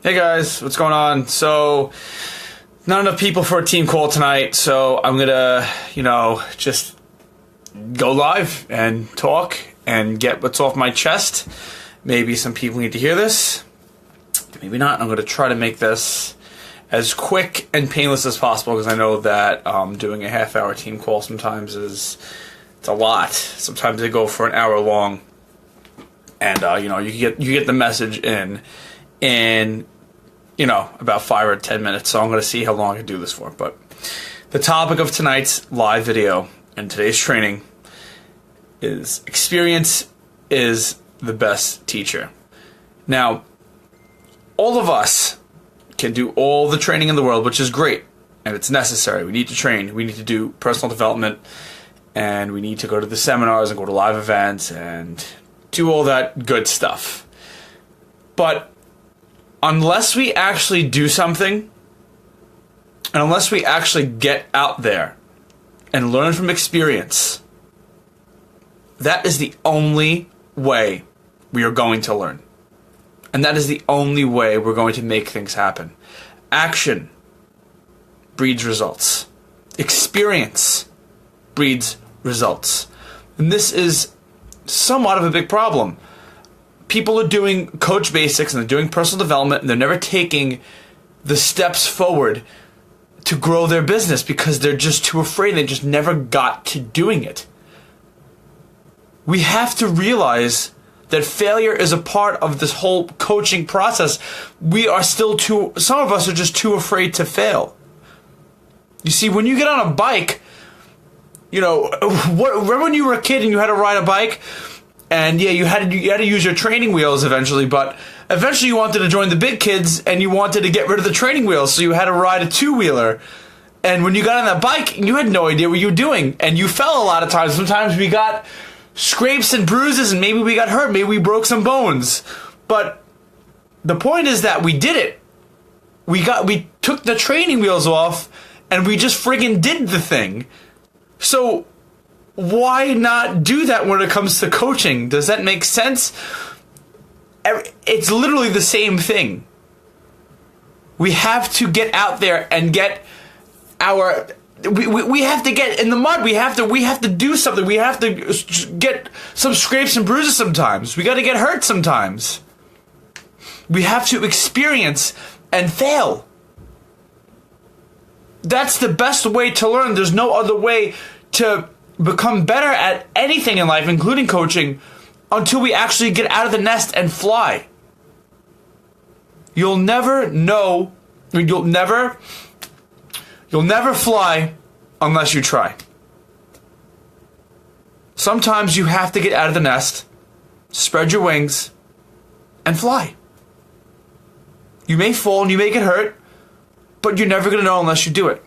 Hey guys, what's going on? So, not enough people for a team call tonight, so I'm gonna, just go live and talk and get what's off my chest. Maybe some people need to hear this. Maybe not. I'm gonna try to make this as quick and painless as possible because I know that doing a half-hour team call sometimes it's a lot. Sometimes they go for an hour long, and you get the message in about 5 or 10 minutes. So I'm going to see how long I can do this for. But the topic of tonight's live video and today's training is experience is the best teacher. Now, all of us can do all the training in the world, which is great, and it's necessary. We need to train. We need to do personal development, and we need to go to the seminars and go to live events and do all that good stuff. But unless we actually do something, and unless we actually get out there and learn from experience, that is the only way we are going to learn. And that is the only way we're going to make things happen. Action breeds results. Experience breeds results. And this is somewhat of a big problem. People are doing coach basics and they're doing personal development and they're never taking the steps forward to grow their business because they're just too afraid. They just never got to doing it. We have to realize that failure is a part of this whole coaching process. Some of us are just too afraid to fail. You see, when you get on a bike, remember when you were a kid and you had to ride a bike? And yeah, you had to use your training wheels eventually, but eventually you wanted to join the big kids and you wanted to get rid of the training wheels, so you had to ride a two-wheeler. And when you got on that bike, you had no idea what you were doing, and you fell a lot of times. Sometimes we got scrapes and bruises, and maybe we got hurt, maybe we broke some bones. But the point is that we did it. We took the training wheels off, and we just friggin' did the thing. So why not do that when it comes to coaching? Does that make sense? It's literally the same thing. We have to get out there and get we have to get in the mud. We have to do something. We have to get some scrapes and bruises sometimes. We got to get hurt sometimes. We have to experience and fail. That's the best way to learn. There's no other way to become better at anything in life, including coaching, until we actually get out of the nest and fly. You'll never know. You'll never fly unless you try. Sometimes you have to get out of the nest, spread your wings, and fly. You may fall and you may get hurt, but you're never going to know unless you do it.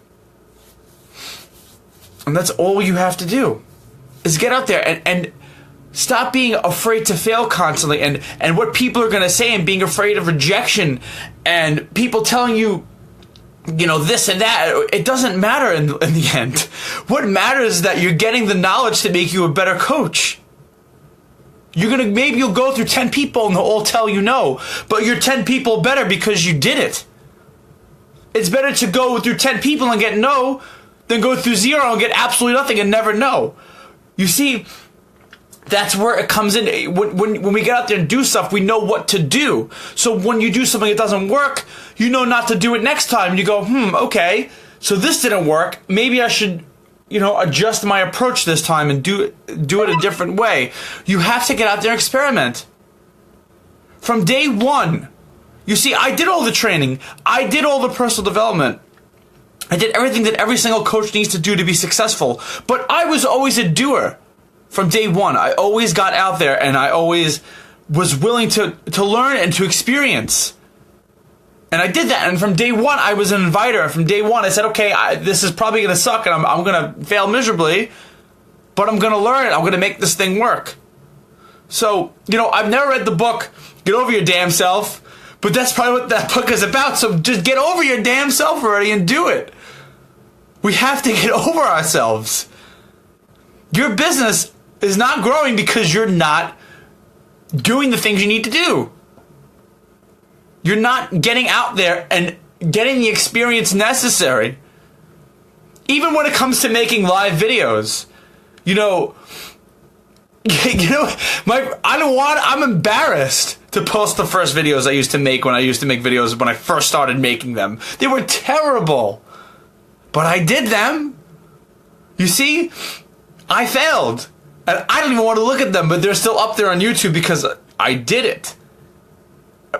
And that's all you have to do, is get out there and stop being afraid to fail constantly and what people are going to say and being afraid of rejection and people telling you, this and that. It doesn't matter in the end. What matters is that you're getting the knowledge to make you a better coach. Maybe you'll go through 10 people and they'll all tell you no, but you're 10 people better because you did it. It's better to go through 10 people and get no than go through 0 and get absolutely nothing and never know. You see, that's where it comes in. When we get out there and do stuff, we know what to do. So when you do something that doesn't work, you know not to do it next time. You go, okay, so this didn't work. Maybe I should, adjust my approach this time and do it a different way. You have to get out there and experiment. From day one, you see, I did all the training. I did all the personal development. I did everything that every single coach needs to do to be successful. But I was always a doer. From day one, I always got out there and I always was willing to learn and to experience. And I did that. And from day one, I was an inviter. From day one, I said, okay, this is probably going to suck and I'm going to fail miserably, but I'm going to learn it. I'm going to make this thing work. So, I've never read the book, Get Over Your Damn Self, but that's probably what that book is about. So just get over your damn self already and do it. We have to get over ourselves. Your business is not growing because you're not doing the things you need to do. You're not getting out there and getting the experience necessary. Even when it comes to making live videos, I'm embarrassed to post the first videos I used to make when I first started making them. They were terrible, but I did them. You see, I failed, and I don't even want to look at them, but they're still up there on YouTube because I did it.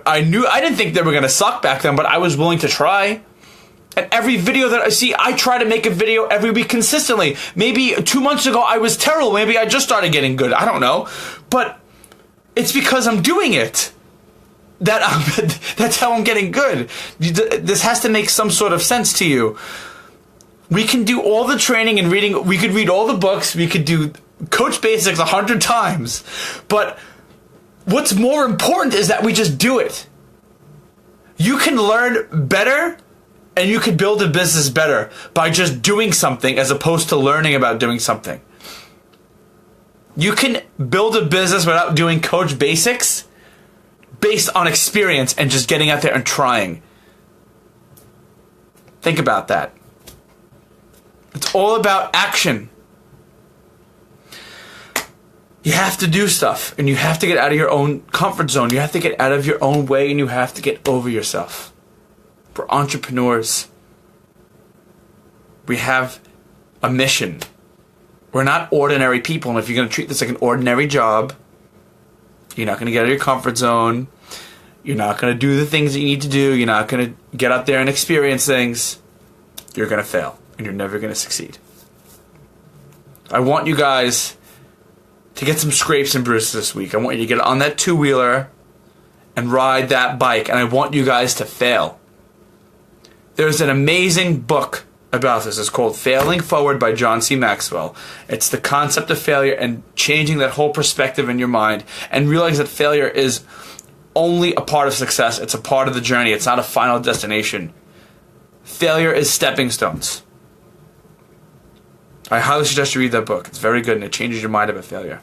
I didn't think they were going to suck back then, but I was willing to try. And every video that I see, I try to make a video every week consistently. Maybe 2 months ago I was terrible. Maybe I just started getting good. I don't know. But it's because I'm doing it. That's how I'm getting good. This has to make some sort of sense to you. We can do all the training and reading. We could read all the books. We could do Coach Basics 100 times. But what's more important is that we just do it. You can learn better and you can build a business better by just doing something as opposed to learning about doing something. You can build a business without doing Coach Basics based on experience and just getting out there and trying. Think about that. It's all about action. You have to do stuff, and you have to get out of your own comfort zone. You have to get out of your own way, and you have to get over yourself. We're entrepreneurs. We have a mission. We're not ordinary people, and if you're going to treat this like an ordinary job, you're not going to get out of your comfort zone. You're not going to do the things that you need to do. You're not going to get out there and experience things. You're going to fail, and you're never going to succeed. I want you guys to get some scrapes and bruises this week. I want you to get on that two-wheeler and ride that bike, and I want you guys to fail. There's an amazing book about this. It's called Failing Forward by John C. Maxwell. It's the concept of failure and changing that whole perspective in your mind and realize that failure is only a part of success. It's a part of the journey. It's not a final destination. Failure is stepping stones. I highly suggest you read that book. It's very good and it changes your mind about failure.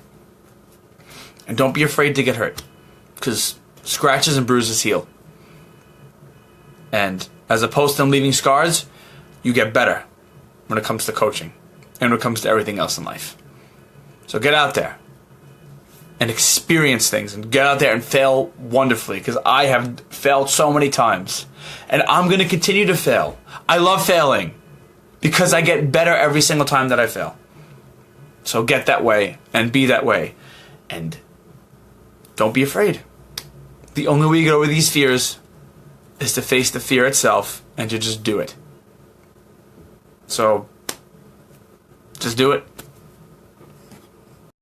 And don't be afraid to get hurt, because scratches and bruises heal. And as opposed to them leaving scars, you get better when it comes to coaching and when it comes to everything else in life. So get out there and experience things and get out there and fail wonderfully, because I have failed so many times and I'm going to continue to fail. I love failing because I get better every single time that I fail. So get that way and be that way, and don't be afraid. The only way you get over these fears is to face the fear itself and to just do it. So just do it.